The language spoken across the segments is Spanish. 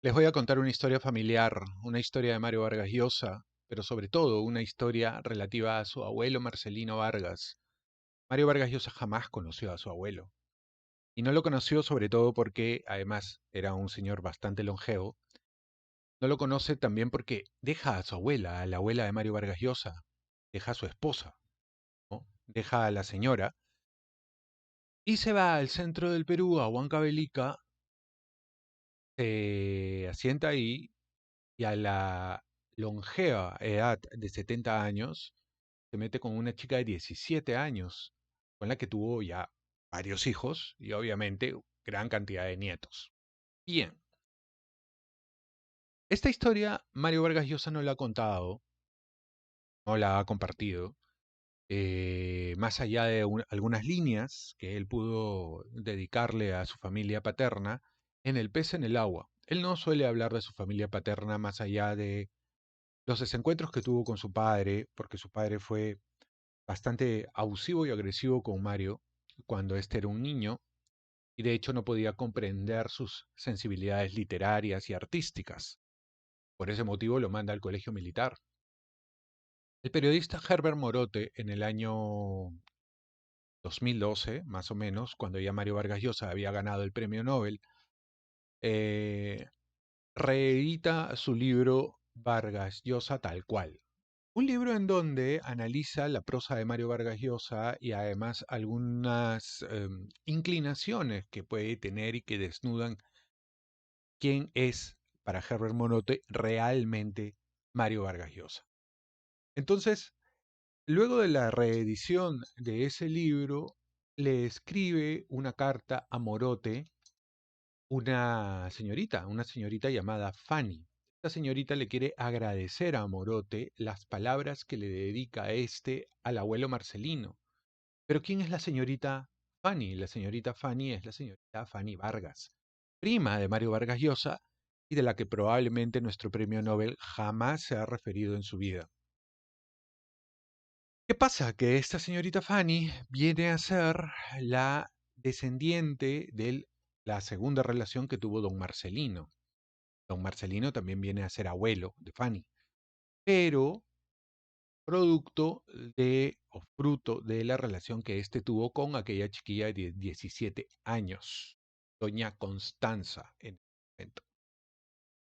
Les voy a contar una historia familiar, una historia de Mario Vargas Llosa, pero sobre todo una historia relativa a su abuelo Marcelino Vargas. Mario Vargas Llosa jamás conoció a su abuelo. Y no lo conoció sobre todo porque, además, era un señor bastante longevo. No lo conoce también porque deja a su abuela, a la abuela de Mario Vargas Llosa, deja a su esposa, ¿no? Deja a la señora y se va al centro del Perú, a Huancavelica, se asienta ahí y a la longeva edad de 70 años se mete con una chica de 17 años, con la que tuvo ya varios hijos y obviamente gran cantidad de nietos. Bien, esta historia Mario Vargas Llosa no la ha contado, no la ha compartido, más allá de algunas líneas que él pudo dedicarle a su familia paterna, en El pez en el agua. Él no suele hablar de su familia paterna más allá de los desencuentros que tuvo con su padre, porque su padre fue bastante abusivo y agresivo con Mario cuando éste era un niño, y de hecho no podía comprender sus sensibilidades literarias y artísticas. Por ese motivo lo manda al colegio militar. El periodista Herbert Morote, en el año 2012, más o menos, cuando ya Mario Vargas Llosa había ganado el premio Nobel, eh, reedita su libro Vargas Llosa tal cual. Un libro en donde analiza la prosa de Mario Vargas Llosa y además algunas inclinaciones que puede tener y que desnudan quién es, para Herbert Monote, realmente Mario Vargas Llosa. Entonces, luego de la reedición de ese libro, le escribe una carta a Morote, una señorita llamada Fanny. Esta señorita le quiere agradecer a Morote las palabras que le dedica a al abuelo Marcelino. Pero ¿quién es la señorita Fanny? La señorita Fanny es la señorita Fanny Vargas, prima de Mario Vargas Llosa y de la que probablemente nuestro premio Nobel jamás se ha referido en su vida. ¿Qué pasa? Que esta señorita Fanny viene a ser la descendiente de la segunda relación que tuvo don Marcelino. Don Marcelino también viene a ser abuelo de Fanny, pero producto de o fruto de la relación que éste tuvo con aquella chiquilla de 17 años, doña Constanza en el momento.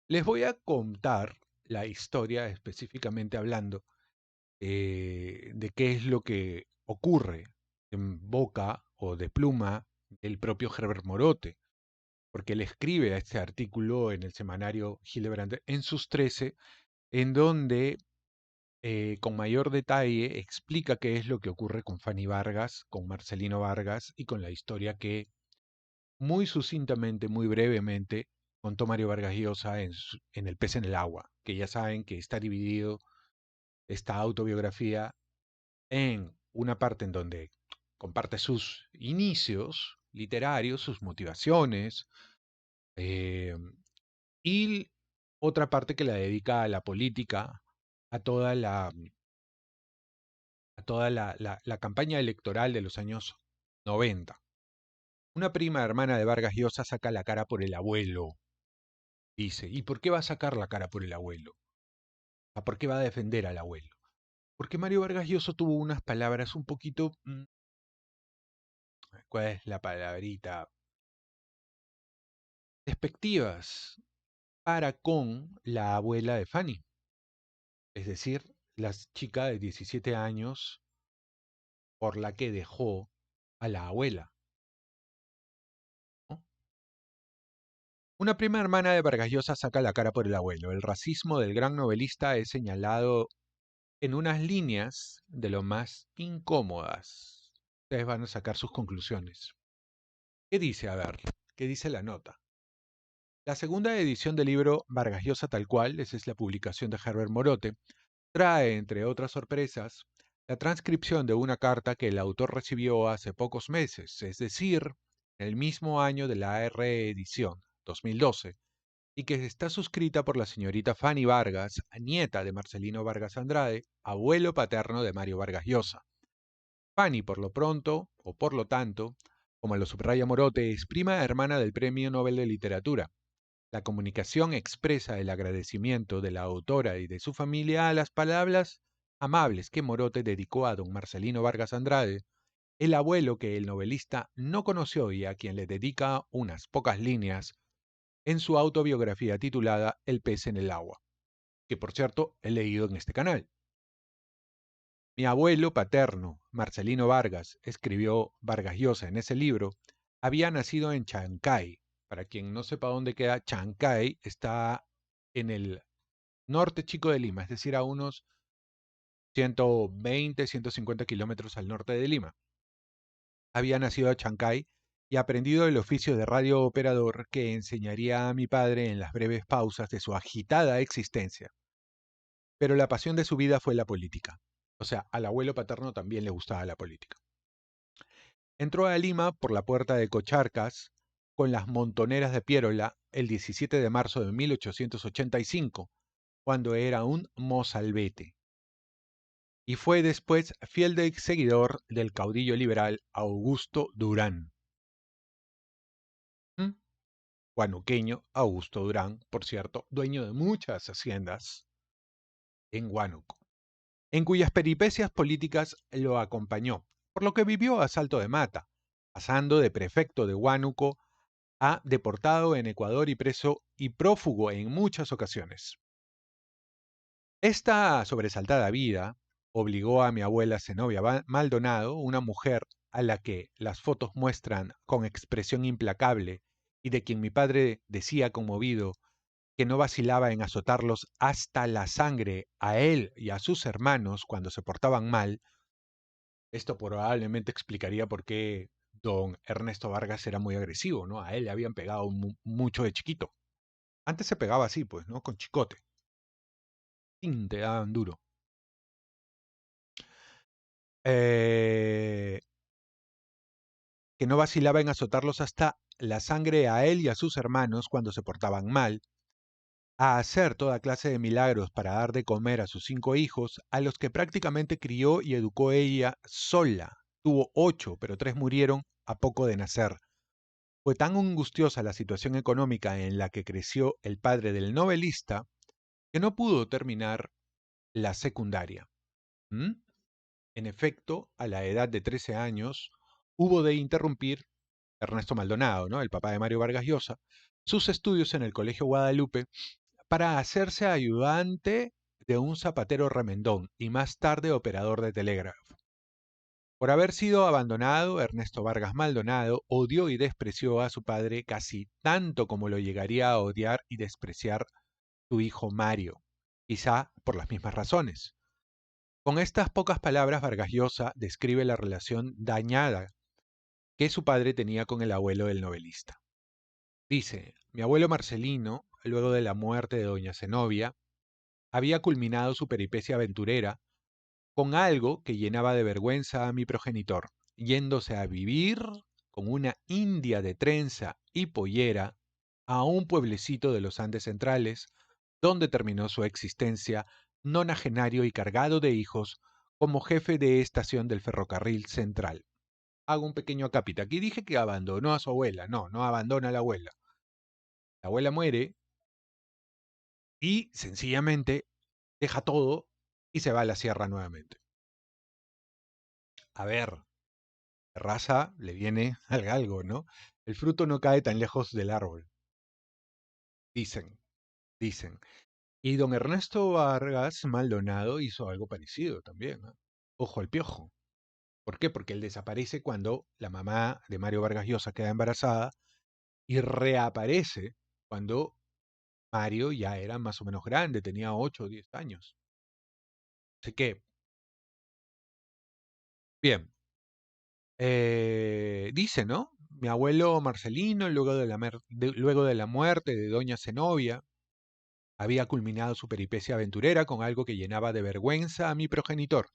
Les voy a contar la historia específicamente hablando de qué es lo que ocurre en boca o de pluma del propio Herbert Morote, porque él escribe a este artículo en el semanario Hildebrand en sus 13, en donde con mayor detalle explica qué es lo que ocurre con Fanny Vargas, con Marcelino Vargas y con la historia que muy sucintamente, muy brevemente contó Mario Vargas Llosa en El pez en el agua, que ya saben que está dividido esta autobiografía en una parte en donde comparte sus inicios literarios, sus motivaciones, eh, y otra parte que la dedica a la política, a toda la campaña electoral de los años 90. Una prima hermana de Vargas Llosa saca la cara por el abuelo, dice. ¿Y por qué va a sacar la cara por el abuelo? ¿Por qué va a defender al abuelo? Porque Mario Vargas Llosa tuvo unas palabras un poquito... ¿Cuál es la palabrita? Despectivas para con la abuela de Fanny. Es decir, la chica de 17 años por la que dejó a la abuela, ¿no? Una prima hermana de Vargas Llosa saca la cara por el abuelo. El racismo del gran novelista es señalado en unas líneas de lo más incómodas. Ustedes van a sacar sus conclusiones. ¿Qué dice? A ver, ¿qué dice la nota? La segunda edición del libro Vargas Llosa tal cual, esa es la publicación de Herbert Morote, trae, entre otras sorpresas, la transcripción de una carta que el autor recibió hace pocos meses, es decir, el mismo año de la reedición, 2012, y que está suscrita por la señorita Fanny Vargas, nieta de Marcelino Vargas Andrade, abuelo paterno de Mario Vargas Llosa. Fanny, por lo pronto, o por lo tanto, como lo subraya Morote, es prima hermana del Premio Nobel de Literatura. La comunicación expresa el agradecimiento de la autora y de su familia a las palabras amables que Morote dedicó a don Marcelino Vargas Andrade, el abuelo que el novelista no conoció y a quien le dedica unas pocas líneas en su autobiografía titulada El pez en el agua, que por cierto he leído en este canal. Mi abuelo paterno, Marcelino Vargas, escribió Vargas Llosa en ese libro, había nacido en Chancay. Para quien no sepa dónde queda, Chancay está en el norte chico de Lima, es decir, a unos 120, 150 kilómetros al norte de Lima. Había nacido en Chancay y aprendido el oficio de radiooperador que enseñaría a mi padre en las breves pausas de su agitada existencia. Pero la pasión de su vida fue la política. O sea, al abuelo paterno también le gustaba la política. Entró a Lima por la puerta de Cocharcas con las montoneras de Piérola el 17 de marzo de 1885, cuando era un mozalbete. Y fue después fiel seguidor del caudillo liberal Augusto Durán. ¿Mm? Huanuqueño Augusto Durán, por cierto, dueño de muchas haciendas en Huánuco, en cuyas peripecias políticas lo acompañó, por lo que vivió a salto de mata, pasando de prefecto de Huánuco a deportado en Ecuador y preso y prófugo en muchas ocasiones. Esta sobresaltada vida obligó a mi abuela Zenobia Maldonado, una mujer a la que las fotos muestran con expresión implacable y de quien mi padre decía conmovido que no vacilaba en azotarlos hasta la sangre a él y a sus hermanos cuando se portaban mal. Esto probablemente explicaría por qué don Ernesto Vargas era muy agresivo, ¿no? A él le habían pegado mucho de chiquito. Antes se pegaba así, pues, ¿no? Con chicote. Te daban duro. Que no vacilaba en azotarlos hasta la sangre a él y a sus hermanos cuando se portaban mal, a hacer toda clase de milagros para dar de comer a sus 5 hijos, a los que prácticamente crió y educó ella sola. Tuvo 8, pero 3 murieron a poco de nacer. Fue tan angustiosa la situación económica en la que creció el padre del novelista que no pudo terminar la secundaria. ¿Mm? En efecto, a la edad de 13 años, hubo de interrumpir Ernesto Maldonado, ¿no? El papá de Mario Vargas Llosa, sus estudios en el Colegio Guadalupe para hacerse ayudante de un zapatero remendón y más tarde operador de telégrafo. Por haber sido abandonado, Ernesto Vargas Maldonado odió y despreció a su padre casi tanto como lo llegaría a odiar y despreciar su hijo Mario, quizá por las mismas razones. Con estas pocas palabras, Vargas Llosa describe la relación dañada que su padre tenía con el abuelo del novelista. Dice, mi abuelo Marcelino, luego de la muerte de doña Zenobia, había culminado su peripecia aventurera con algo que llenaba de vergüenza a mi progenitor, yéndose a vivir con una india de trenza y pollera a un pueblecito de los Andes centrales, donde terminó su existencia nonagenario y cargado de hijos como jefe de estación del ferrocarril central. Hago un pequeño acápite. Aquí dije que abandonó a su abuela. No, no abandona a la abuela. La abuela muere y sencillamente deja todo y se va a la sierra nuevamente. A ver, raza le viene al galgo, ¿no? El fruto no cae tan lejos del árbol. Dicen, dicen. Y don Ernesto Vargas Maldonado hizo algo parecido también, ¿no? Ojo al piojo. ¿Por qué? Porque él desaparece cuando la mamá de Mario Vargas Llosa queda embarazada y reaparece cuando Mario ya era más o menos grande, tenía 8 o 10 años. Así que, bien, dice, ¿no? Mi abuelo Marcelino, luego de la muerte de doña Zenobia, había culminado su peripecia aventurera con algo que llenaba de vergüenza a mi progenitor,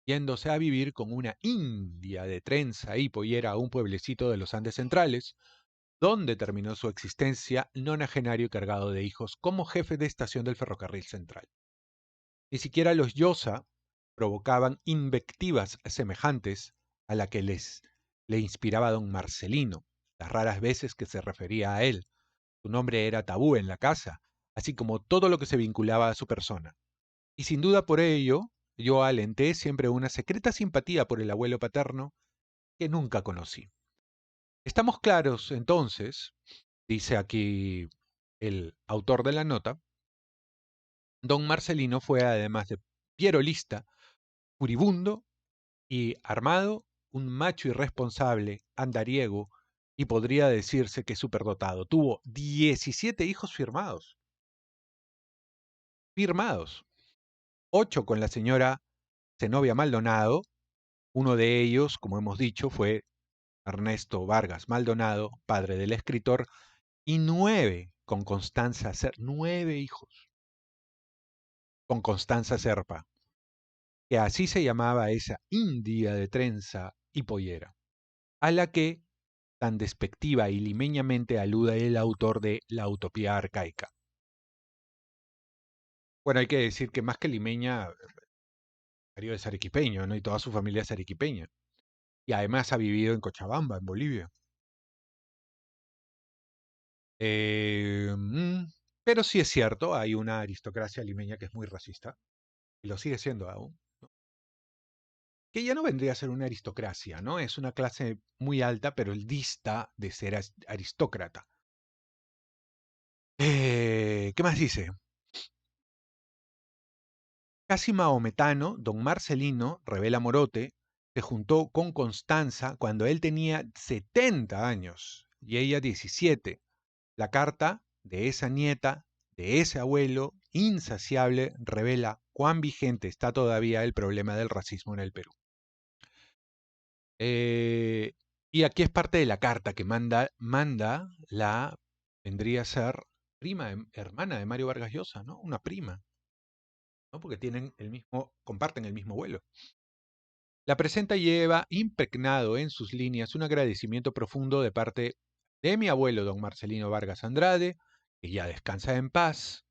yéndose a vivir con una india de trenza y pollera a un pueblecito de los Andes centrales, donde terminó su existencia nonagenario y cargado de hijos como jefe de estación del ferrocarril central. Ni siquiera los Llosa provocaban invectivas semejantes a la que le inspiraba don Marcelino, las raras veces que se refería a él, Su nombre era tabú en la casa, así como todo lo que se vinculaba a su persona. Y sin duda por ello, yo alenté siempre una secreta simpatía por el abuelo paterno que nunca conocí. Estamos claros, entonces, dice aquí el autor de la nota, don Marcelino fue, además de pierolista, furibundo y armado, un macho irresponsable, andariego, y podría decirse que superdotado. Tuvo 17 hijos firmados, firmados, 8 con la señora Zenobia Maldonado. Uno de ellos, como hemos dicho, fue Ernesto Vargas Maldonado, padre del escritor, y 9 con Constanza Serpa, 9 hijos con Constanza Serpa, que así se llamaba esa india de trenza y pollera, a la que tan despectiva y limeñamente alude el autor de La Utopía Arcaica. Bueno, hay que decir que más que limeña, Mario es arequipeño, ¿no? Y toda su familia es arequipeña. Y además ha vivido en Cochabamba, en Bolivia. Eh, mm, pero sí es cierto, hay una aristocracia limeña que es muy racista, y lo sigue siendo aún, que ya no vendría a ser una aristocracia, ¿no? Es una clase muy alta, pero el dista de ser aristócrata. ¿Qué más dice? Casi maometano, don Marcelino, revela Morote, se juntó con Constanza cuando él tenía 70 años y ella 17. La carta de esa nieta, de ese abuelo insaciable, revela cuán vigente está todavía el problema del racismo en el Perú. Eh, y aquí es parte de la carta que manda la, vendría a ser prima, hermana de Mario Vargas Llosa, ¿no? Una prima, ¿no? Porque comparten el mismo vuelo. La presenta lleva impregnado en sus líneas un agradecimiento profundo de parte de mi abuelo, don Marcelino Vargas Andrade, que ya descansa en paz,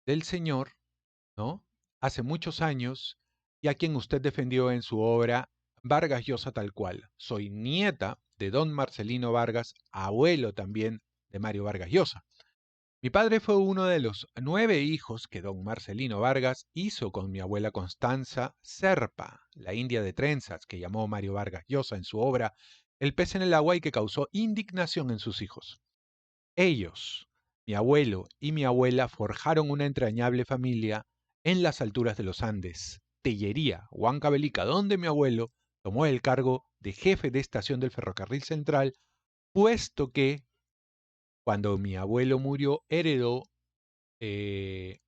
del Señor, ¿no? Hace muchos años, y a quien usted defendió en su obra Vargas Llosa tal cual. Soy nieta de don Marcelino Vargas, abuelo también de Mario Vargas Llosa. Mi padre fue uno de los 9 hijos que don Marcelino Vargas hizo con mi abuela Constanza Serpa, la india de trenzas que llamó Mario Vargas Llosa en su obra El pez en el agua y que causó indignación en sus hijos. Ellos, mi abuelo y mi abuela, forjaron una entrañable familia en las alturas de los Andes, Tellería, Huancavelica, donde mi abuelo tomó el cargo de jefe de estación del ferrocarril central, puesto que cuando mi abuelo murió heredó eh,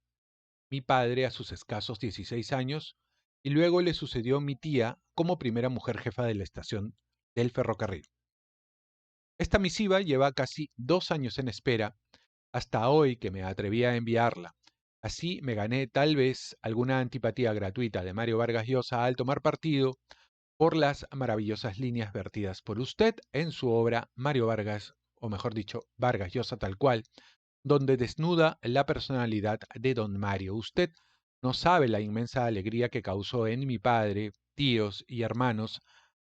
mi padre a sus escasos 16 años y luego le sucedió mi tía como primera mujer jefa de la estación del ferrocarril. Esta misiva lleva casi 2 años en espera, hasta hoy que me atreví a enviarla. Así me gané tal vez alguna antipatía gratuita de Mario Vargas Llosa al tomar partido por las maravillosas líneas vertidas por usted en su obra Mario Vargas, o mejor dicho, Vargas Llosa tal cual, donde desnuda la personalidad de don Mario. Usted no sabe la inmensa alegría que causó en mi padre, tíos y hermanos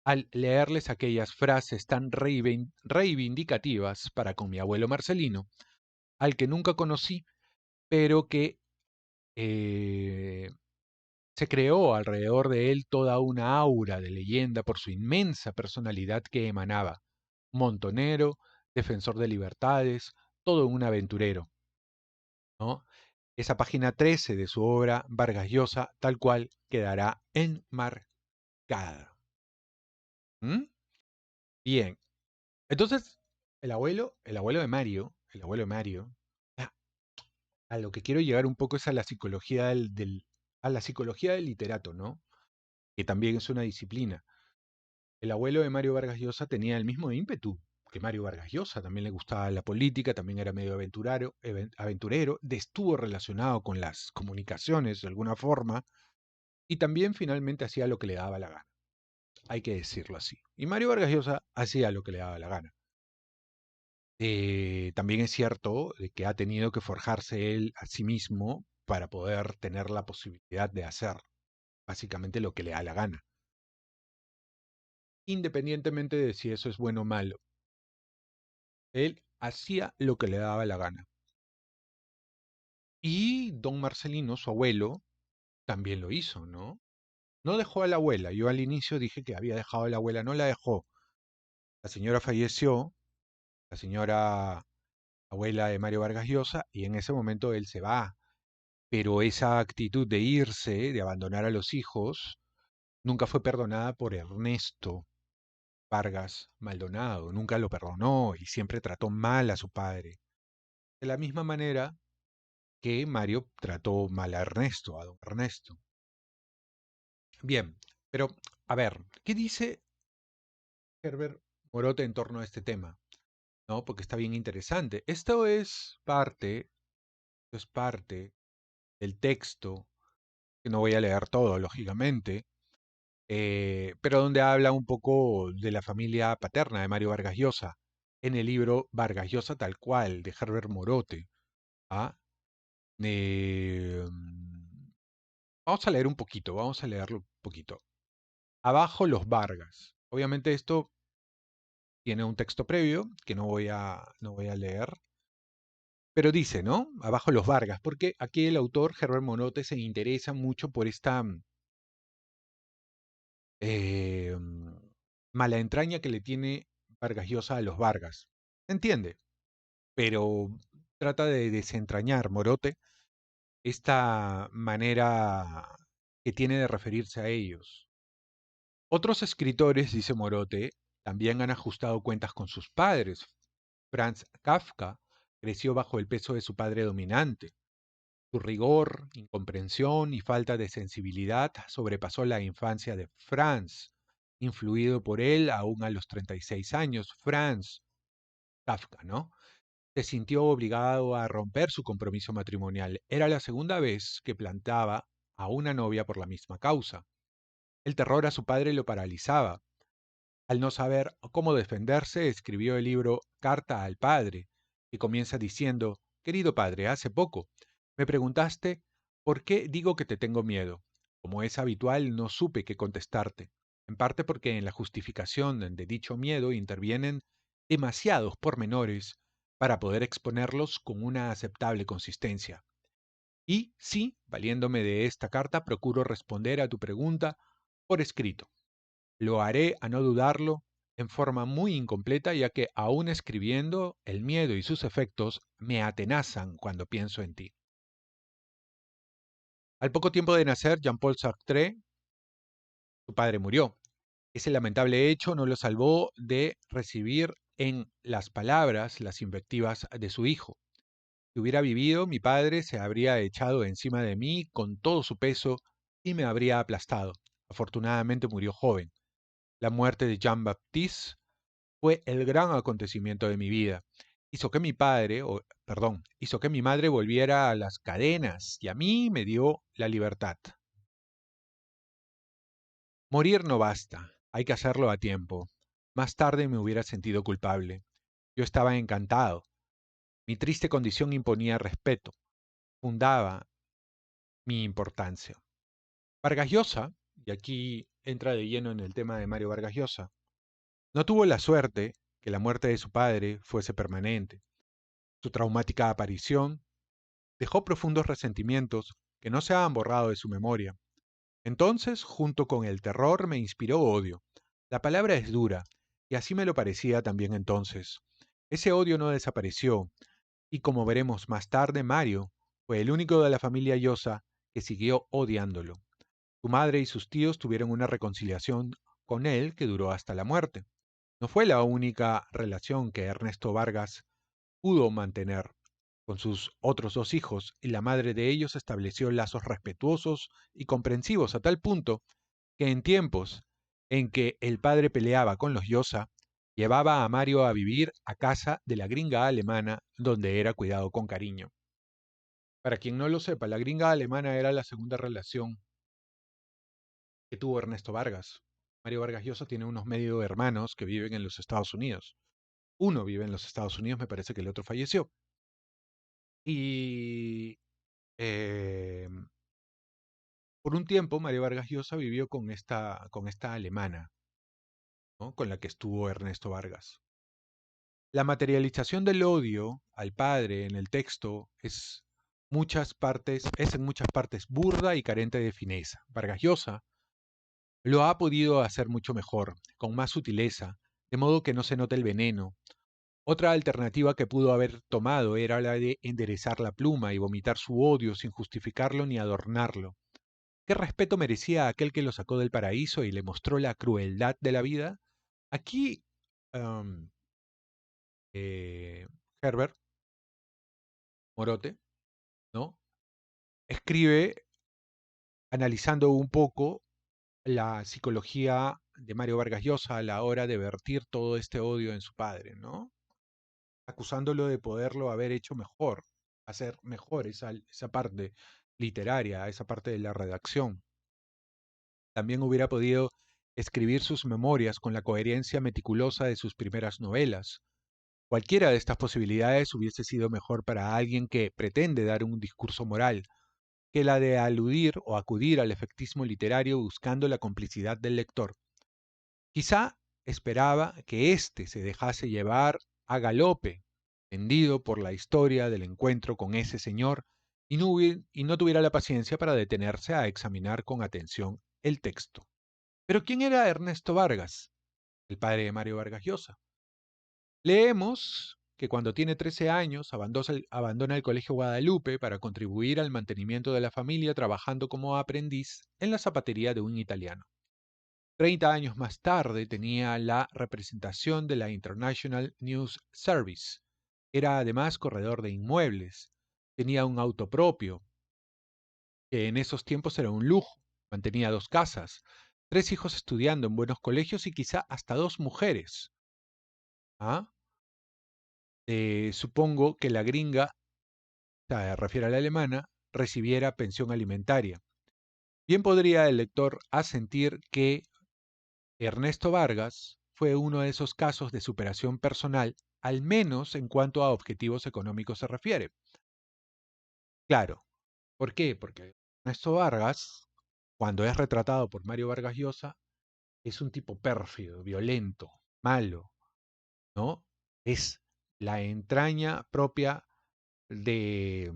al leerles aquellas frases tan reivindicativas para con mi abuelo Marcelino, al que nunca conocí, pero que eh, se creó alrededor de él toda una aura de leyenda por su inmensa personalidad que emanaba. Montonero, defensor de libertades, todo un aventurero, ¿no? Esa página 13 de su obra Vargas Llosa, tal cual, quedará enmarcada. ¿Mm? Bien, entonces, el abuelo de Mario, a, a lo que quiero llegar un poco es a la psicología a la psicología del literato, ¿no? Que también es una disciplina. El abuelo de Mario Vargas Llosa tenía el mismo ímpetu que Mario Vargas Llosa, también le gustaba la política, también era medio aventurero, estuvo relacionado con las comunicaciones de alguna forma, y también finalmente hacía lo que le daba la gana, hay que decirlo así. Y Mario Vargas Llosa hacía lo que le daba la gana. También es cierto de que ha tenido que forjarse él a sí mismo para poder tener la posibilidad de hacer básicamente lo que le da la gana, independientemente de si eso es bueno o malo. Él hacía lo que le daba la gana. Y don Marcelino, su abuelo, también lo hizo, ¿no? No dejó a la abuela. Yo al inicio dije que había dejado a la abuela, no la dejó. La señora falleció, la señora abuela de Mario Vargas Llosa, y en ese momento él se va. Pero esa actitud de irse, de abandonar a los hijos, nunca fue perdonada por Ernesto Vargas Maldonado. Nunca lo perdonó y siempre trató mal a su padre. De la misma manera que Mario trató mal a Ernesto, a don Ernesto. Bien, pero a ver, ¿qué dice Herbert Morote en torno a este tema? ¿No? Porque está bien interesante. Esto es parte del texto, que no voy a leer todo, lógicamente, pero donde habla un poco de la familia paterna de Mario Vargas Llosa, en el libro Vargas Llosa tal cual, de Herbert Morote. ¿Ah? Vamos a leer un poquito, vamos a leerlo un poquito. Abajo los Vargas. Obviamente esto tiene un texto previo que no voy a leer, pero dice, ¿no? Abajo los Vargas, porque aquí el autor Herbert Morote se interesa mucho por esta eh, mala entraña que le tiene Vargas Llosa a los Vargas. ¿Se entiende? Pero trata de desentrañar Morote esta manera que tiene de referirse a ellos. Otros escritores, dice Morote, también han ajustado cuentas con sus padres. Franz Kafka creció bajo el peso de su padre dominante. Su rigor, incomprensión y falta de sensibilidad sobrepasó la infancia de Franz, influido por él aún a los 36 años. Franz Kafka, ¿no? Se sintió obligado a romper su compromiso matrimonial. Era la segunda vez que plantaba a una novia por la misma causa. El terror a su padre lo paralizaba. Al no saber cómo defenderse, escribió el libro Carta al Padre, que comienza diciendo, Querido padre, hace poco me preguntaste por qué digo que te tengo miedo. Como es habitual, no supe qué contestarte, en parte porque en la justificación de dicho miedo intervienen demasiados pormenores para poder exponerlos con una aceptable consistencia. Y sí, valiéndome de esta carta, procuro responder a tu pregunta por escrito. Lo haré, a no dudarlo, en forma muy incompleta, ya que aún escribiendo, el miedo y sus efectos me atenazan cuando pienso en ti. Al poco tiempo de nacer, Jean-Paul Sartre, su padre, murió. Ese lamentable hecho no lo salvó de recibir en las palabras las invectivas de su hijo. Si hubiera vivido, mi padre se habría echado encima de mí con todo su peso y me habría aplastado. Afortunadamente murió joven. La muerte de Jean-Baptiste fue el gran acontecimiento de mi vida. Hizo que mi madre volviera a las cadenas y a mí me dio la libertad. Morir no basta, hay que hacerlo a tiempo. Más tarde me hubiera sentido culpable. Yo estaba encantado. Mi triste condición imponía respeto, fundaba mi importancia. Vargas Llosa, y aquí entra de lleno en el tema de Mario Vargas Llosa, no tuvo la suerte que la muerte de su padre fuese permanente. Su traumática aparición dejó profundos resentimientos que no se han borrado de su memoria. Entonces, junto con el terror, me inspiró odio. La palabra es dura, y así me lo parecía también entonces. Ese odio no desapareció, y como veremos más tarde, Mario fue el único de la familia Llosa que siguió odiándolo. Su madre y sus tíos tuvieron una reconciliación con él que duró hasta la muerte. No fue la única relación que Ernesto Vargas pudo mantener con sus otros dos hijos, y la madre de ellos estableció lazos respetuosos y comprensivos a tal punto que en tiempos en que el padre peleaba con los Llosa, llevaba a Mario a vivir a casa de la gringa alemana donde era cuidado con cariño. Para quien no lo sepa, la gringa alemana era la segunda relación que tuvo Ernesto Vargas. Mario Vargas Llosa tiene unos medio hermanos que viven en los Estados Unidos. Uno vive en los Estados Unidos, me parece que el otro falleció. Y eh, por un tiempo Mario Vargas Llosa vivió con esta alemana, ¿no? Con la que estuvo Ernesto Vargas. La materialización del odio al padre en el texto es en muchas partes burda y carente de fineza. Vargas Llosa lo ha podido hacer mucho mejor, con más sutileza, de modo que no se note el veneno. Otra alternativa que pudo haber tomado era la de enderezar la pluma y vomitar su odio sin justificarlo ni adornarlo. ¿Qué respeto merecía aquel que lo sacó del paraíso y le mostró la crueldad de la vida? Aquí, um, eh, Herbert Morote, ¿no? Escribe analizando un poco la psicología de Mario Vargas Llosa a la hora de vertir todo este odio en su padre, ¿no? Acusándolo de poderlo haber hecho mejor, hacer mejor esa parte literaria, esa parte de la redacción. También hubiera podido escribir sus memorias con la coherencia meticulosa de sus primeras novelas. Cualquiera de estas posibilidades hubiese sido mejor para alguien que pretende dar un discurso moral, que la de aludir o acudir al efectismo literario buscando la complicidad del lector. Quizá esperaba que éste se dejase llevar a galope, tendido por la historia del encuentro con ese señor, y no tuviera la paciencia para detenerse a examinar con atención el texto. Pero ¿quién era Ernesto Vargas, el padre de Mario Vargas Llosa? Leemos que cuando tiene 13 años abandona el Colegio Guadalupe para contribuir al mantenimiento de la familia trabajando como aprendiz en la zapatería de un italiano. 30 años más tarde tenía la representación de la International News Service. Era además corredor de inmuebles. Tenía un auto propio, que en esos tiempos era un lujo. Mantenía 2 casas, 3 hijos estudiando en buenos colegios y quizá hasta 2 mujeres. ¿Ah? Supongo que la gringa, se refiere a la alemana, recibiera pensión alimentaria. Bien podría el lector asentir que Ernesto Vargas fue uno de esos casos de superación personal, al menos en cuanto a objetivos económicos se refiere. Claro, ¿por qué? Porque Ernesto Vargas, cuando es retratado por Mario Vargas Llosa, es un tipo pérfido, violento, malo, ¿no? Es la entraña propia de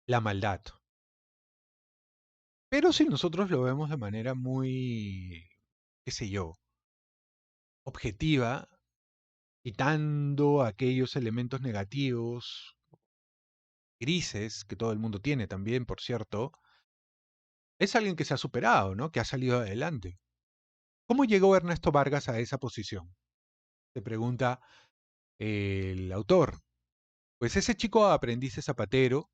la maldad. Pero si nosotros lo vemos de manera muy, qué sé yo, objetiva, quitando aquellos elementos negativos, grises, que todo el mundo tiene también, por cierto, es alguien que se ha superado, ¿no? Que ha salido adelante. ¿Cómo llegó Ernesto Vargas a esa posición? Se pregunta el autor. Pues ese chico aprendiz de zapatero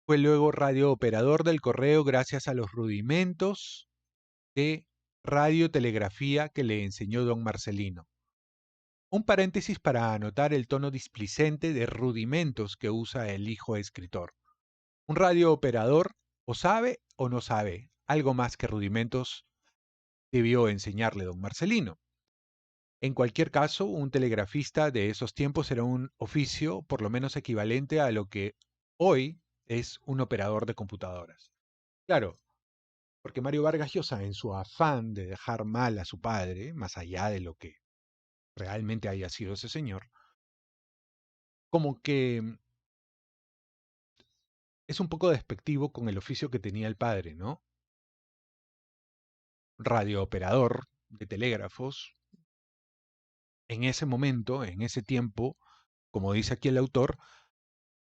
fue luego radiooperador del correo gracias a los rudimentos de radiotelegrafía que le enseñó don Marcelino. Un paréntesis para anotar el tono displicente de rudimentos que usa el hijo escritor. Un radiooperador o sabe o no sabe, algo más que rudimentos debió enseñarle don Marcelino. En cualquier caso, un telegrafista de esos tiempos era un oficio por lo menos equivalente a lo que hoy es un operador de computadoras. Claro, porque Mario Vargas Llosa, en su afán de dejar mal a su padre, más allá de lo que realmente haya sido ese señor, como que es un poco despectivo con el oficio que tenía el padre, ¿no? Radiooperador de telégrafos, en ese momento, en ese tiempo, como dice aquí el autor,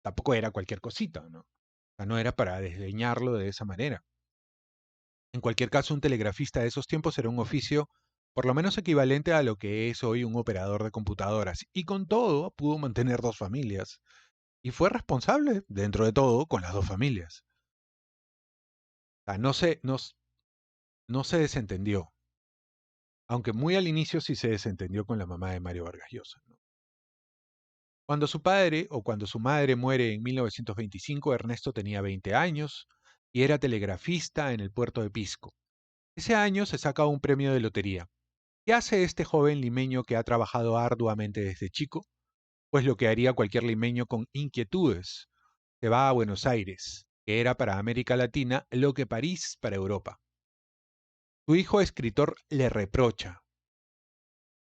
tampoco era cualquier cosita, ¿no? O sea, no era para desdeñarlo de esa manera. En cualquier caso, un telegrafista de esos tiempos era un oficio por lo menos equivalente a lo que es hoy un operador de computadoras. Y con todo, pudo mantener 2 familias. Y fue responsable, dentro de todo, con las 2 familias. O sea, no se desentendió. Aunque muy al inicio sí se desentendió con la mamá de Mario Vargas Llosa, ¿no? Cuando su padre o cuando su madre muere en 1925, Ernesto tenía 20 años y era telegrafista en el puerto de Pisco. Ese año se saca un premio de lotería. ¿Qué hace este joven limeño que ha trabajado arduamente desde chico? Pues lo que haría cualquier limeño con inquietudes. Se va a Buenos Aires, que era para América Latina lo que París para Europa. Su hijo escritor le reprocha,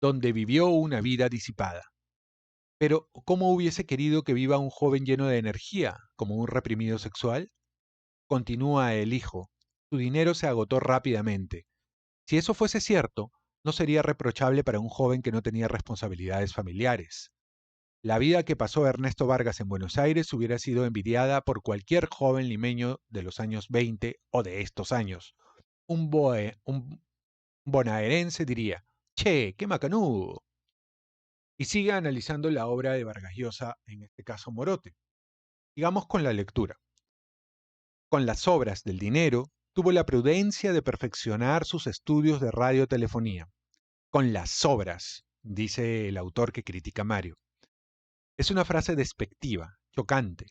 donde vivió una vida disipada. Pero, ¿cómo hubiese querido que viva un joven lleno de energía, como un reprimido sexual? Continúa el hijo. Su dinero se agotó rápidamente. Si eso fuese cierto, no sería reprochable para un joven que no tenía responsabilidades familiares. La vida que pasó Ernesto Vargas en Buenos Aires hubiera sido envidiada por cualquier joven limeño de los años 20 o de estos años. Un bonaerense diría, che, qué macanudo. Y sigue analizando la obra de Vargas Llosa, en este caso Morote. Sigamos con la lectura. Con las obras del dinero, tuvo la prudencia de perfeccionar sus estudios de radiotelefonía. Con las sobras, dice el autor que critica a Mario. Es una frase despectiva, chocante.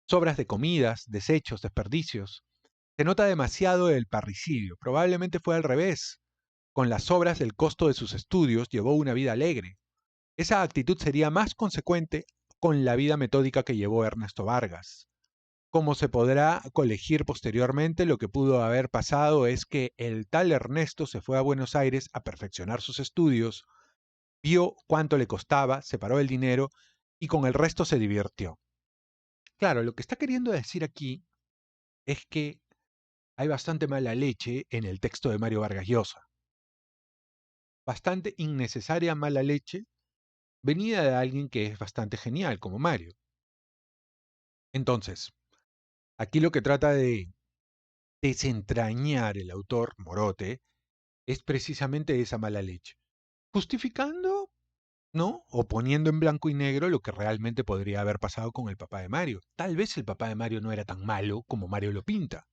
Sobras de comidas, desechos, desperdicios. Se nota demasiado el parricidio. Probablemente fue al revés. Con las sobras del costo de sus estudios llevó una vida alegre. Esa actitud sería más consecuente con la vida metódica que llevó Ernesto Vargas. Como se podrá colegir posteriormente, lo que pudo haber pasado es que el tal Ernesto se fue a Buenos Aires a perfeccionar sus estudios, vio cuánto le costaba, separó el dinero y con el resto se divirtió. Claro, lo que está queriendo decir aquí es que hay bastante mala leche en el texto de Mario Vargas Llosa. Bastante innecesaria mala leche venida de alguien que es bastante genial, como Mario. Entonces, aquí lo que trata de desentrañar el autor Morote es precisamente esa mala leche, justificando, ¿no? O poniendo en blanco y negro lo que realmente podría haber pasado con el papá de Mario. Tal vez el papá de Mario no era tan malo como Mario lo pinta.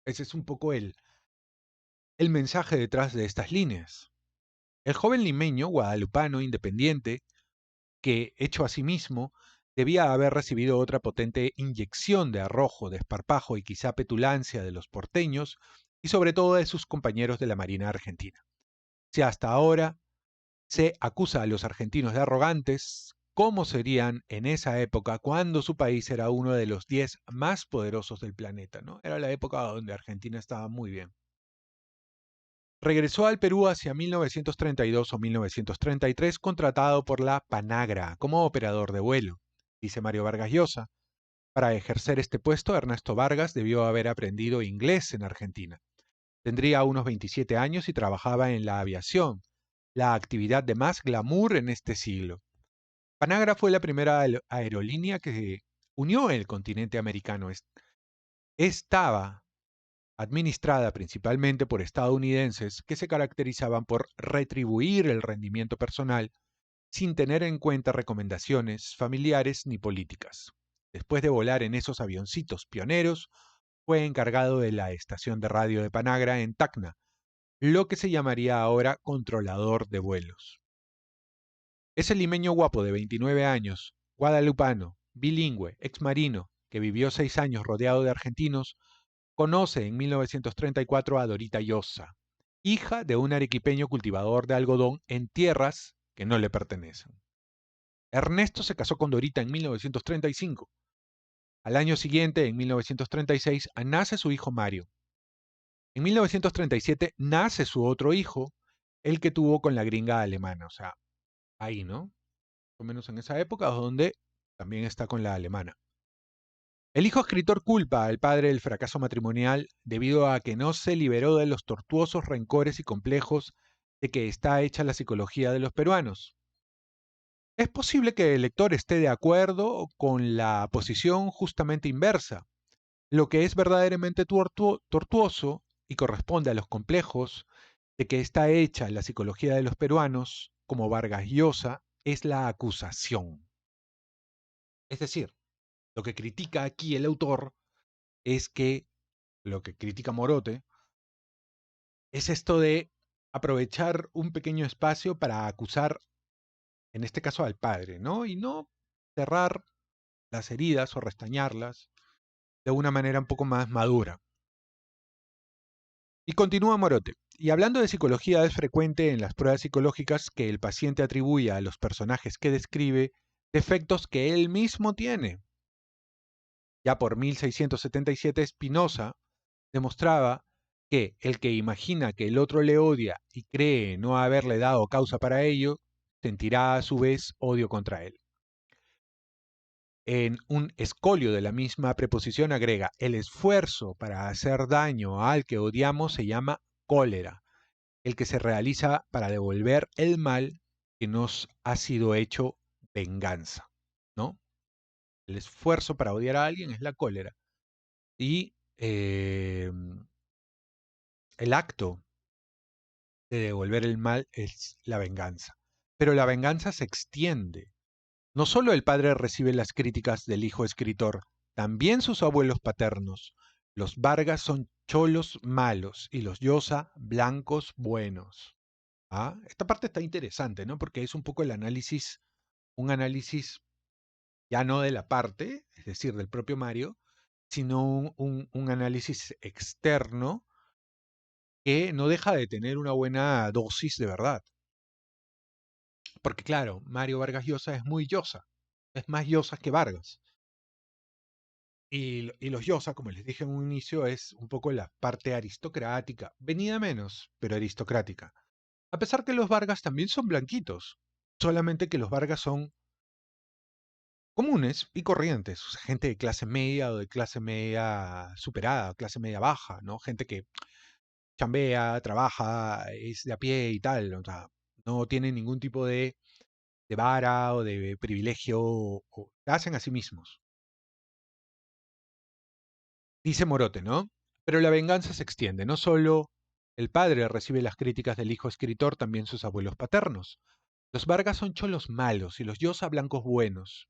Ese es un poco el mensaje detrás de estas líneas. El joven limeño, guadalupano, independiente, que, hecho a sí mismo, debía haber recibido otra potente inyección de arrojo, desparpajo y quizá petulancia de los porteños y sobre todo de sus compañeros de la Marina Argentina. Si hasta ahora se acusa a los argentinos de arrogantes, ¿cómo serían en esa época cuando su país era uno de los 10 más poderosos del planeta? ¿No? Era la época donde Argentina estaba muy bien. Regresó al Perú hacia 1932 o 1933 contratado por la Panagra como operador de vuelo, dice Mario Vargas Llosa. Para ejercer este puesto, Ernesto Vargas debió haber aprendido inglés en Argentina. Tendría unos 27 años y trabajaba en la aviación, la actividad de más glamour en este siglo. Panagra fue la primera aerolínea que unió el continente americano. Estaba administrada principalmente por estadounidenses que se caracterizaban por retribuir el rendimiento personal sin tener en cuenta recomendaciones familiares ni políticas. Después de volar en esos avioncitos pioneros, fue encargado de la estación de radio de Panagra en Tacna, lo que se llamaría ahora controlador de vuelos. Ese limeño guapo de 29 años, guadalupano, bilingüe, exmarino, que vivió 6 años rodeado de argentinos, conoce en 1934 a Dorita Llosa, hija de un arequipeño cultivador de algodón en tierras que no le pertenecen. Ernesto se casó con Dorita en 1935. Al año siguiente, en 1936, nace su hijo Mario. En 1937 nace su otro hijo, el que tuvo con la gringa alemana, o sea, ahí, ¿no? Más o menos en esa época, donde también está con la alemana. El hijo escritor culpa al padre del fracaso matrimonial debido a que no se liberó de los tortuosos rencores y complejos de que está hecha la psicología de los peruanos. Es posible que el lector esté de acuerdo con la posición justamente inversa. Lo que es verdaderamente tortuoso y corresponde a los complejos de que está hecha la psicología de los peruanos, como Vargas Llosa, es la acusación. Es decir, lo que critica aquí el autor es que, lo que critica Morote, es esto de aprovechar un pequeño espacio para acusar, en este caso al padre, ¿no? Y no cerrar las heridas o restañarlas de una manera un poco más madura. Y continúa Morote. Y hablando de psicología, es frecuente en las pruebas psicológicas que el paciente atribuya a los personajes que describe defectos que él mismo tiene. Ya por 1677 Spinoza demostraba que el que imagina que el otro le odia y cree no haberle dado causa para ello, sentirá a su vez odio contra él. En un escolio de la misma preposición agrega, el esfuerzo para hacer daño al que odiamos se llama cólera, el que se realiza para devolver el mal que nos ha sido hecho venganza, ¿no? El esfuerzo para odiar a alguien es la cólera. Y el acto de devolver el mal es la venganza. Pero la venganza se extiende. No solo el padre recibe las críticas del hijo escritor, también sus abuelos paternos. Los Vargas son cholos malos y los Llosa blancos buenos. ¿Ah? Esta parte está interesante, ¿no? Porque es un poco el análisis, un análisis ya no de la parte, es decir, del propio Mario, sino un análisis externo que no deja de tener una buena dosis de verdad. Porque claro, Mario Vargas Llosa es muy Llosa, es más Llosa que Vargas. Y los Llosa, como les dije en un inicio, es un poco la parte aristocrática, venida menos, pero aristocrática. A pesar que los Vargas también son blanquitos, solamente que los Vargas son comunes y corrientes, o sea, gente de clase media o de clase media superada, clase media baja, ¿no? Gente que chambea, trabaja, es de a pie y tal, o sea, no tiene ningún tipo de vara o de privilegio, o hacen a sí mismos. Dice Morote, ¿no? Pero la venganza se extiende, no solo el padre recibe las críticas del hijo escritor, también sus abuelos paternos. Los Vargas son cholos malos y los Llosa blancos buenos.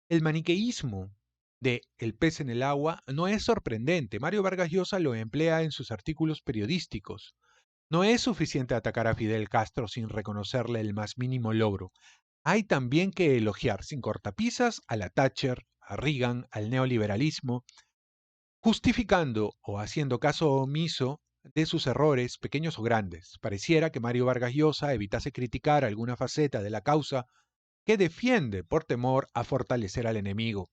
El maniqueísmo de El pez en el agua no es sorprendente. Mario Vargas Llosa lo emplea en sus artículos periodísticos. No es suficiente atacar a Fidel Castro sin reconocerle el más mínimo logro. Hay también que elogiar sin cortapisas a la Thatcher, a Reagan, al neoliberalismo, justificando o haciendo caso omiso de sus errores, pequeños o grandes. Pareciera que Mario Vargas Llosa evitase criticar alguna faceta de la causa que defiende por temor a fortalecer al enemigo.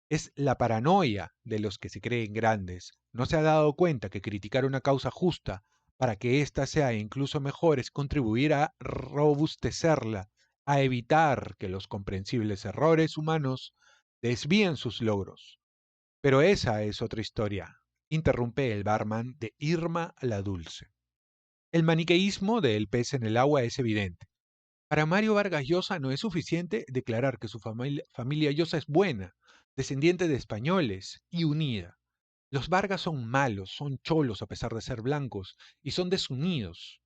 Es la paranoia de los que se creen grandes. No se ha dado cuenta que criticar una causa justa para que ésta sea incluso mejor es contribuir a robustecerla, a evitar que los comprensibles errores humanos desvíen sus logros. Pero esa es otra historia, interrumpe el barman de Irma la Dulce. El maniqueísmo del pez en el agua es evidente. Para Mario Vargas Llosa no es suficiente declarar que su familia Llosa es buena, descendiente de españoles y unida. Los Vargas son malos, son cholos a pesar de ser blancos y son desunidos.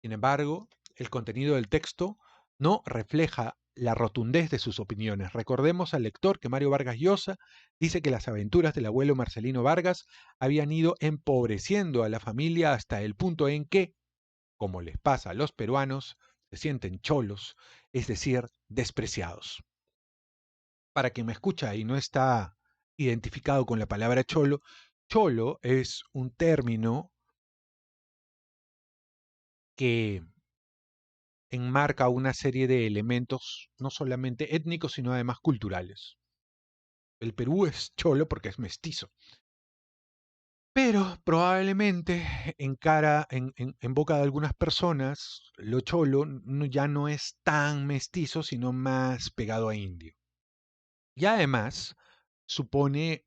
Sin embargo, el contenido del texto no refleja la rotundez de sus opiniones. Recordemos al lector que Mario Vargas Llosa dice que las aventuras del abuelo Marcelino Vargas habían ido empobreciendo a la familia hasta el punto en que, como les pasa a los peruanos, se sienten cholos, es decir, despreciados. Para quien me escucha y no está identificado con la palabra cholo, cholo es un término que enmarca una serie de elementos no solamente étnicos, sino además culturales. El Perú es cholo porque es mestizo, pero probablemente en boca de algunas personas, lo cholo ya no es tan mestizo, sino más pegado a indio. Y además supone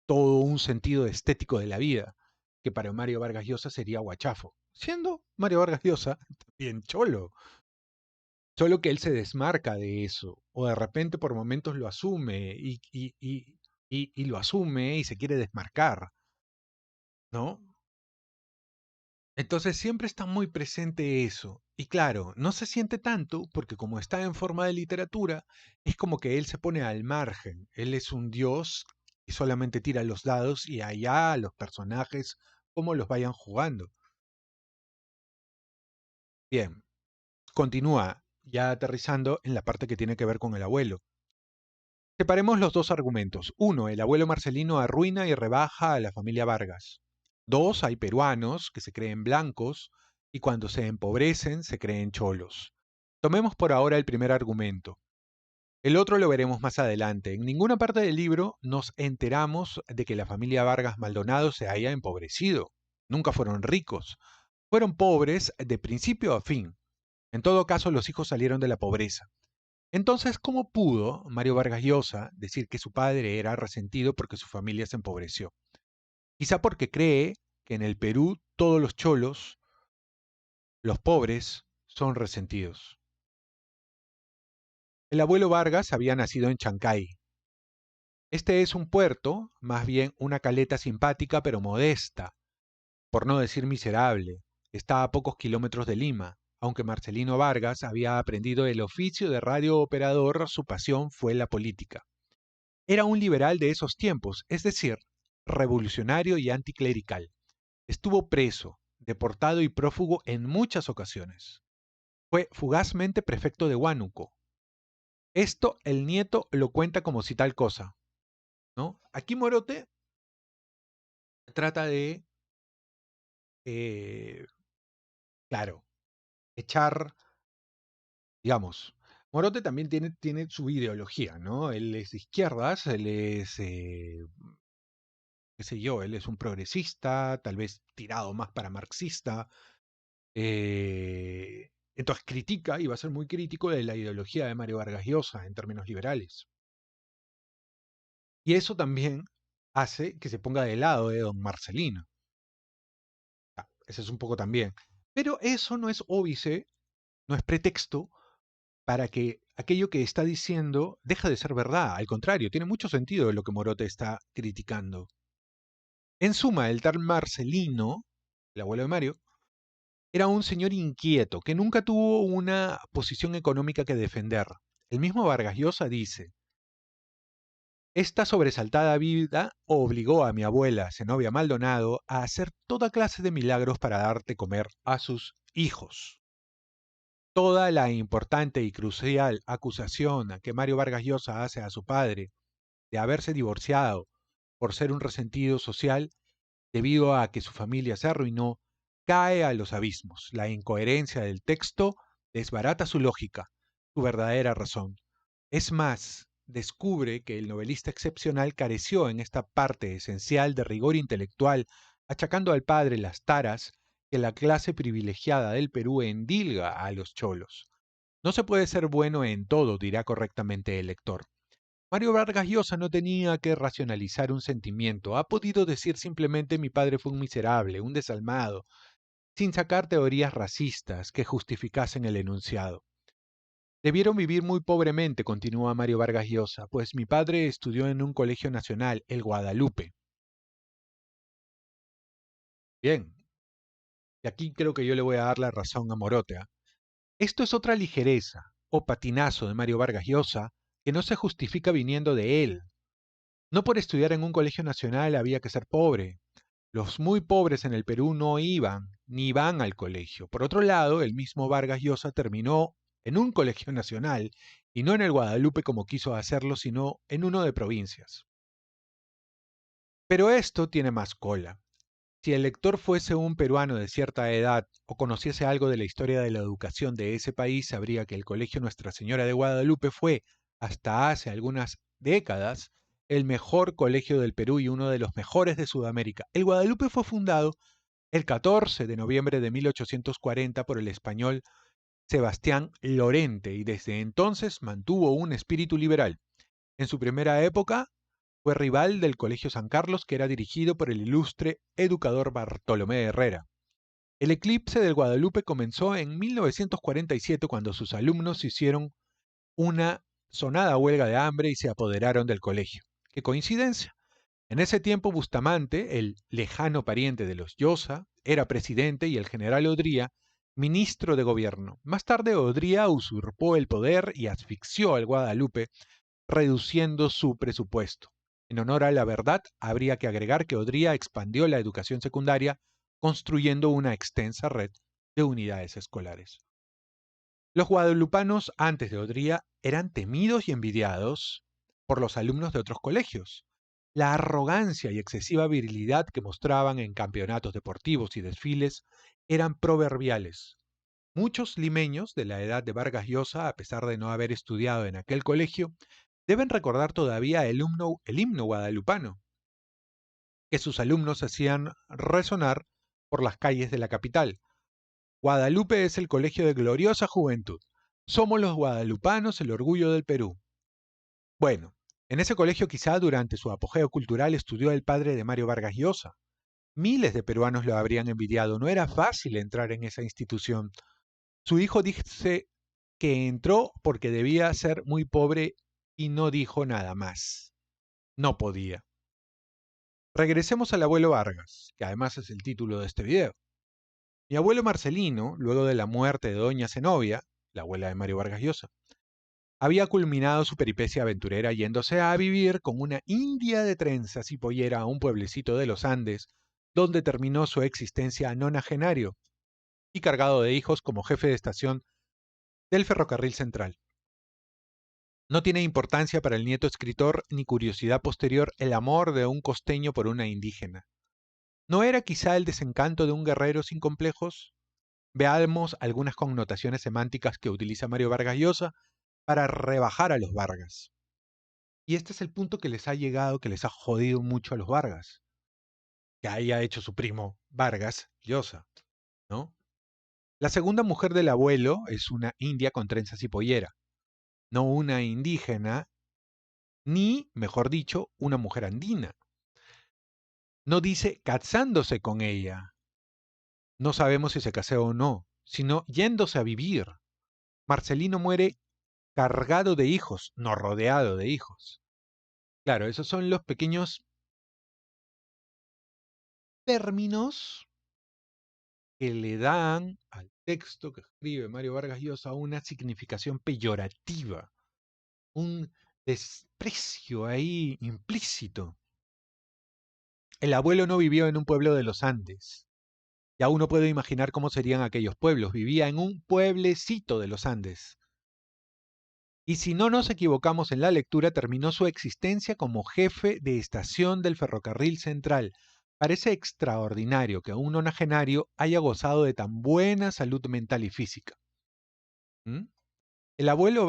todo un sentido estético de la vida, que para Mario Vargas Llosa sería guachafo, siendo Mario Vargas Llosa también cholo. Solo que él se desmarca de eso, o de repente por momentos lo asume y lo asume y se quiere desmarcar, ¿no? Entonces siempre está muy presente eso. Y claro, no se siente tanto porque como está en forma de literatura, es como que él se pone al margen. Él es un dios y solamente tira los dados y allá los personajes como los vayan jugando. Bien, continúa ya aterrizando en la parte que tiene que ver con el abuelo. Separemos los dos argumentos. Uno, el abuelo Marcelino arruina y rebaja a la familia Vargas. Dos, hay peruanos que se creen blancos y cuando se empobrecen se creen cholos. Tomemos por ahora el primer argumento. El otro lo veremos más adelante. En ninguna parte del libro nos enteramos de que la familia Vargas Maldonado se haya empobrecido. Nunca fueron ricos. Fueron pobres de principio a fin. En todo caso, los hijos salieron de la pobreza. Entonces, ¿cómo pudo Mario Vargas Llosa decir que su padre era resentido porque su familia se empobreció? Quizá porque cree que en el Perú todos los cholos, los pobres, son resentidos. El abuelo Vargas había nacido en Chancay. Este es un puerto, más bien una caleta simpática pero modesta, por no decir miserable. Está a pocos kilómetros de Lima. Aunque Marcelino Vargas había aprendido el oficio de radiooperador, su pasión fue la política. Era un liberal de esos tiempos, es decir, revolucionario y anticlerical. Estuvo preso, deportado y prófugo en muchas ocasiones. Fue fugazmente prefecto de Huánuco. Esto el nieto lo cuenta como si tal cosa, ¿no? Aquí Morote trata de, eh, claro, echar, digamos, Morote también tiene su ideología, ¿no? Él es de izquierdas, él es, qué sé yo, él es un progresista, tal vez tirado más para marxista. Entonces critica, y va a ser muy crítico, de la ideología de Mario Vargas Llosa en términos liberales. Y eso también hace que se ponga de lado de don Marcelino. Ese es un poco también. Pero eso no es óbice, no es pretexto para que aquello que está diciendo deje de ser verdad. Al contrario, tiene mucho sentido lo que Morote está criticando. En suma, el tal Marcelino, el abuelo de Mario, era un señor inquieto que nunca tuvo una posición económica que defender. El mismo Vargas Llosa dice: esta sobresaltada vida obligó a mi abuela, Zenobia Maldonado, a hacer toda clase de milagros para darte comer a sus hijos. Toda la importante y crucial acusación que Mario Vargas Llosa hace a su padre de haberse divorciado por ser un resentido social debido a que su familia se arruinó, cae a los abismos. La incoherencia del texto desbarata su lógica, su verdadera razón. Es más, descubre que el novelista excepcional careció en esta parte esencial de rigor intelectual, achacando al padre las taras que la clase privilegiada del Perú endilga a los cholos. No se puede ser bueno en todo, dirá correctamente el lector. Mario Vargas Llosa no tenía que racionalizar un sentimiento, ha podido decir simplemente mi padre fue un miserable, un desalmado, sin sacar teorías racistas que justificasen el enunciado. Debieron vivir muy pobremente, continúa Mario Vargas Llosa, pues mi padre estudió en un colegio nacional, el Guadalupe. Bien, y aquí creo que yo le voy a dar la razón a Morotea. Esto es otra ligereza o patinazo de Mario Vargas Llosa que no se justifica viniendo de él. No por estudiar en un colegio nacional había que ser pobre. Los muy pobres en el Perú no iban ni van al colegio. Por otro lado, el mismo Vargas Llosa terminó en un colegio nacional y no en el Guadalupe como quiso hacerlo, sino en uno de provincias. Pero esto tiene más cola. Si el lector fuese un peruano de cierta edad o conociese algo de la historia de la educación de ese país, sabría que el Colegio Nuestra Señora de Guadalupe fue, hasta hace algunas décadas, el mejor colegio del Perú y uno de los mejores de Sudamérica. El Guadalupe fue fundado el 14 de noviembre de 1840 por el español Sebastián Lorente y desde entonces mantuvo un espíritu liberal. En su primera época fue rival del Colegio San Carlos, que era dirigido por el ilustre educador Bartolomé Herrera. El eclipse del Guadalupe comenzó en 1947 cuando sus alumnos hicieron una sonada huelga de hambre y se apoderaron del colegio. ¡Qué coincidencia! En ese tiempo Bustamante, el lejano pariente de los Llosa, era presidente y el general Odría, ministro de gobierno. Más tarde Odría usurpó el poder y asfixió al Guadalupe, reduciendo su presupuesto. En honor a la verdad, habría que agregar que Odría expandió la educación secundaria, construyendo una extensa red de unidades escolares. Los guadalupanos, antes de Odría, eran temidos y envidiados por los alumnos de otros colegios. La arrogancia y excesiva virilidad que mostraban en campeonatos deportivos y desfiles eran proverbiales. Muchos limeños de la edad de Vargas Llosa, a pesar de no haber estudiado en aquel colegio, deben recordar todavía el himno guadalupano, que sus alumnos hacían resonar por las calles de la capital. Guadalupe es el colegio de gloriosa juventud. Somos los guadalupanos el orgullo del Perú. Bueno, en ese colegio quizá durante su apogeo cultural estudió el padre de Mario Vargas Llosa. Miles de peruanos lo habrían envidiado. No era fácil entrar en esa institución. Su hijo dice que entró porque debía ser muy pobre y no dijo nada más. No podía. Regresemos al abuelo Vargas, que además es el título de este video. Mi abuelo Marcelino, luego de la muerte de doña Zenobia, la abuela de Mario Vargas Llosa, había culminado su peripecia aventurera yéndose a vivir con una india de trenzas y pollera a un pueblecito de los Andes, donde terminó su existencia nonagenario y cargado de hijos como jefe de estación del Ferrocarril Central. No tiene importancia para el nieto escritor ni curiosidad posterior el amor de un costeño por una indígena. ¿No era quizá el desencanto de un guerrero sin complejos? Veamos algunas connotaciones semánticas que utiliza Mario Vargas Llosa para rebajar a los Vargas. Y este es el punto que les ha llegado, que les ha jodido mucho a los Vargas, que haya hecho su primo Vargas Llosa, ¿no? La segunda mujer del abuelo es una india con trenzas y pollera, no una indígena, ni, mejor dicho, una mujer andina. No dice casándose con ella. No sabemos si se casó o no, sino yéndose a vivir. Marcelino muere cargado de hijos, no rodeado de hijos. Claro, esos son los pequeños términos que le dan al texto que escribe Mario Vargas Llosa una significación peyorativa, un desprecio ahí implícito. El abuelo no vivió en un pueblo de los Andes. Ya uno puede imaginar cómo serían aquellos pueblos. Vivía en un pueblecito de los Andes. Y si no nos equivocamos en la lectura, terminó su existencia como jefe de estación del Ferrocarril Central. Parece extraordinario que un nonagenario haya gozado de tan buena salud mental y física. ¿Mm? El abuelo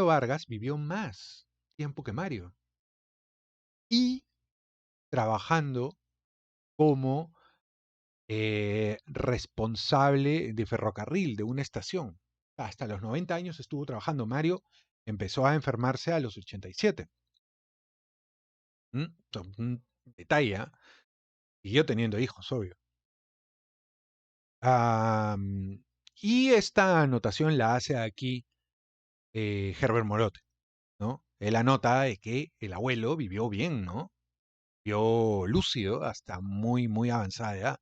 Vargas vivió más tiempo que Mario y trabajando como responsable de ferrocarril de una estación. Hasta los 90 años estuvo trabajando. Mario empezó a enfermarse a los 87. ¿Mm? Un detalle, ¿eh? Siguió teniendo hijos, obvio. Am, y esta anotación la hace aquí Herbert Morote, ¿no? Él anota que el abuelo vivió bien, ¿no? Vivió lúcido hasta muy, muy avanzada edad.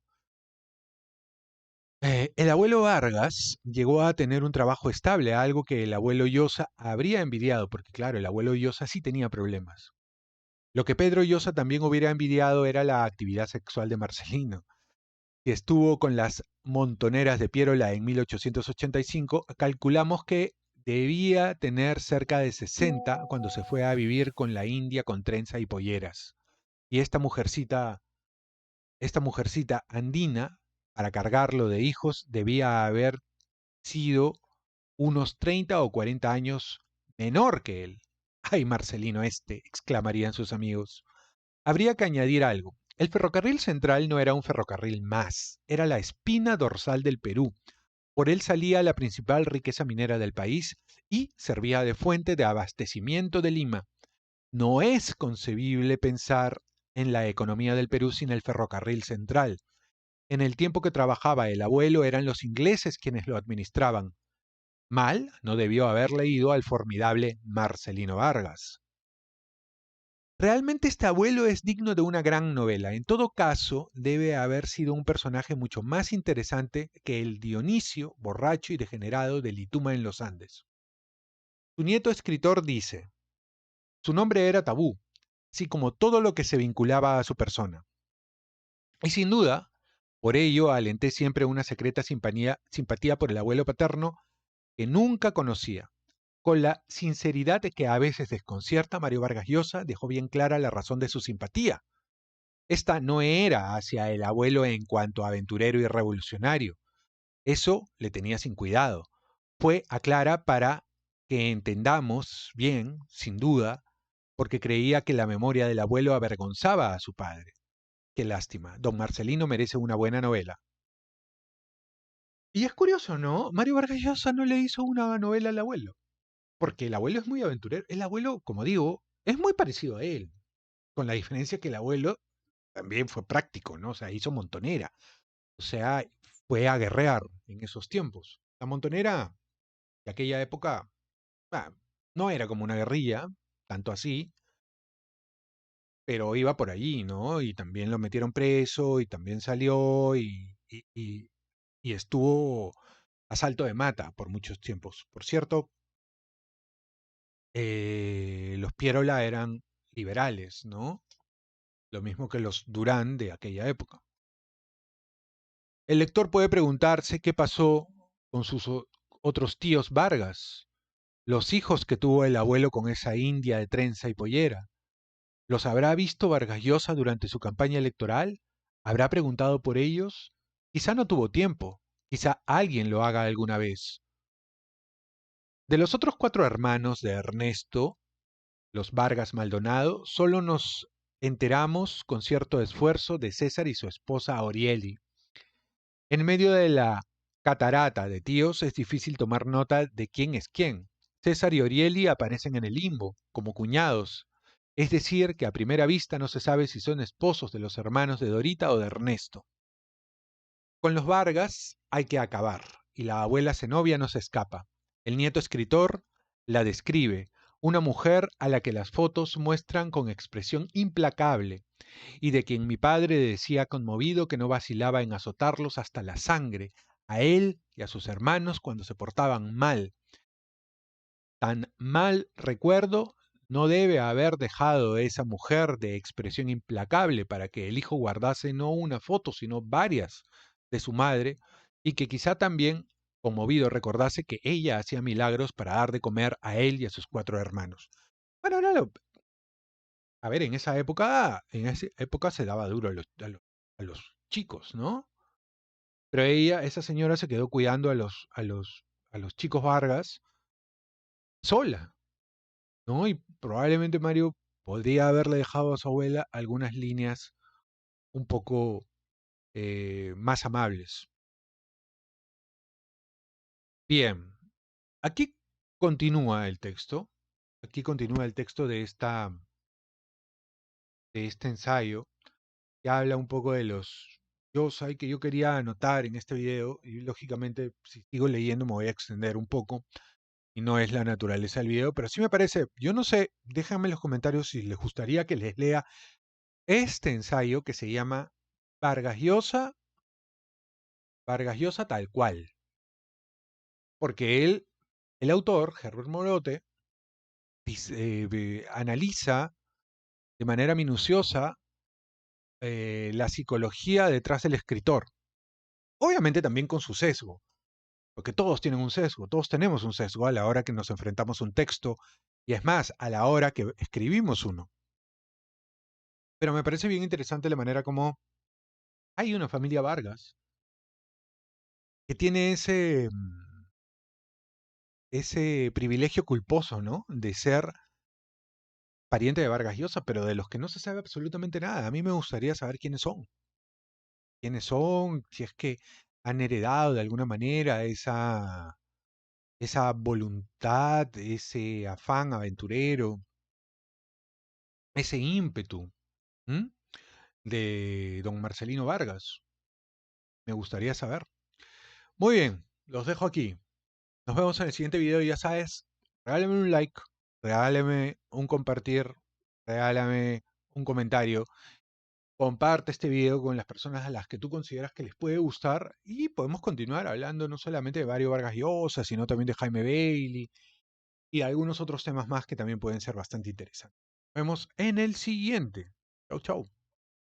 El abuelo Vargas llegó a tener un trabajo estable, algo que el abuelo Llosa habría envidiado, porque claro, el abuelo Llosa sí tenía problemas. Lo que Pedro Llosa también hubiera envidiado era la actividad sexual de Marcelino, que estuvo con las montoneras de Piérola en 1885. Calculamos que debía tener cerca de 60 cuando se fue a vivir con la India con trenza y polleras. Y esta mujercita andina, para cargarlo de hijos, debía haber sido unos 30 o 40 años menor que él. ¡Ay, Marcelino este! Exclamarían sus amigos. Habría que añadir algo. El ferrocarril central no era un ferrocarril más, era la espina dorsal del Perú. Por él salía la principal riqueza minera del país y servía de fuente de abastecimiento de Lima. No es concebible pensar en la economía del Perú sin el ferrocarril central. En el tiempo que trabajaba el abuelo eran los ingleses quienes lo administraban. Mal no debió haber leído al formidable Marcelino Vargas. Realmente este abuelo es digno de una gran novela. En todo caso, debe haber sido un personaje mucho más interesante que el Dionisio, borracho y degenerado de Lituma en los Andes. Su nieto escritor dice, su nombre era tabú, así como todo lo que se vinculaba a su persona. Y sin duda, por ello alenté siempre una secreta simpatía por el abuelo paterno que nunca conocía. Con la sinceridad que a veces desconcierta, Mario Vargas Llosa dejó bien clara la razón de su simpatía. Esta no era hacia el abuelo en cuanto aventurero y revolucionario. Eso le tenía sin cuidado. Fue aclara para que entendamos bien, sin duda, porque creía que la memoria del abuelo avergonzaba a su padre. Qué lástima. Don Marcelino merece una buena novela. Y es curioso, ¿no? Mario Vargas Llosa no le hizo una novela al abuelo, porque el abuelo es muy aventurero. El abuelo, como digo, es muy parecido a él, con la diferencia que el abuelo también fue práctico, ¿no? O sea, hizo montonera, o sea, fue a guerrear en esos tiempos. La montonera de aquella época, ah, no era como una guerrilla, tanto así, pero iba por allí, ¿no? Y también lo metieron preso y también salió y estuvo a salto de mata por muchos tiempos. Por cierto, los Pierola eran liberales, ¿no? Lo mismo que los Durán de aquella época. El lector puede preguntarse qué pasó con sus otros tíos Vargas, los hijos que tuvo el abuelo con esa india de trenza y pollera. ¿Los habrá visto Vargas Llosa durante su campaña electoral? ¿Habrá preguntado por ellos? Quizá no tuvo tiempo, quizá alguien lo haga alguna vez. De los otros cuatro hermanos de Ernesto, los Vargas Maldonado, solo nos enteramos con cierto esfuerzo de César y su esposa Aurieli. En medio de la catarata de tíos es difícil tomar nota de quién es quién. César y Aurieli aparecen en el limbo, como cuñados, es decir, que a primera vista no se sabe si son esposos de los hermanos de Dorita o de Ernesto. Con los Vargas hay que acabar, y la abuela Zenobia no se escapa. El nieto escritor la describe, una mujer a la que las fotos muestran con expresión implacable, y de quien mi padre decía conmovido que no vacilaba en azotarlos hasta la sangre, a él y a sus hermanos cuando se portaban mal. Tan mal recuerdo no debe haber dejado esa mujer de expresión implacable para que el hijo guardase no una foto, sino varias de su madre, y que quizá también, conmovido, recordase que ella hacía milagros para dar de comer a él y a sus cuatro hermanos. Bueno, a ver, en esa época se daba duro a los chicos, ¿no? Pero esa señora se quedó cuidando a los chicos Vargas sola, ¿no? Y probablemente Mario podría haberle dejado a su abuela algunas líneas un poco más amables. Bien, aquí continúa el texto. Aquí continúa el texto de este ensayo que habla un poco de los yosai que yo quería anotar en este video y lógicamente si sigo leyendo me voy a extender un poco y no es la naturaleza del video, pero sí me parece, yo no sé, déjenme en los comentarios si les gustaría que les lea este ensayo que se llama Vargas Llosa, Vargas Llosa tal cual, porque el autor, Herbert Morote, analiza de manera minuciosa la psicología detrás del escritor, obviamente también con su sesgo, porque todos tienen un sesgo, todos tenemos un sesgo a la hora que nos enfrentamos a un texto y es más, a la hora que escribimos uno. Pero me parece bien interesante la manera como hay una familia Vargas que tiene ese privilegio culposo, ¿no? De ser pariente de Vargas Llosa, pero de los que no se sabe absolutamente nada. A mí me gustaría saber quiénes son, si es que han heredado de alguna manera esa voluntad, ese afán aventurero, ese ímpetu, ¿m? De don Marcelino Vargas. Me gustaría saber. Muy bien, los dejo aquí. Nos vemos en el siguiente video y ya sabes, regálame un like, regálame un compartir, regálame un comentario. Comparte este video con las personas a las que tú consideras que les puede gustar y podemos continuar hablando no solamente de Mario Vargas Llosa, sino también de Jaime Bailey y algunos otros temas más que también pueden ser bastante interesantes. Nos vemos en el siguiente. Chau, chau.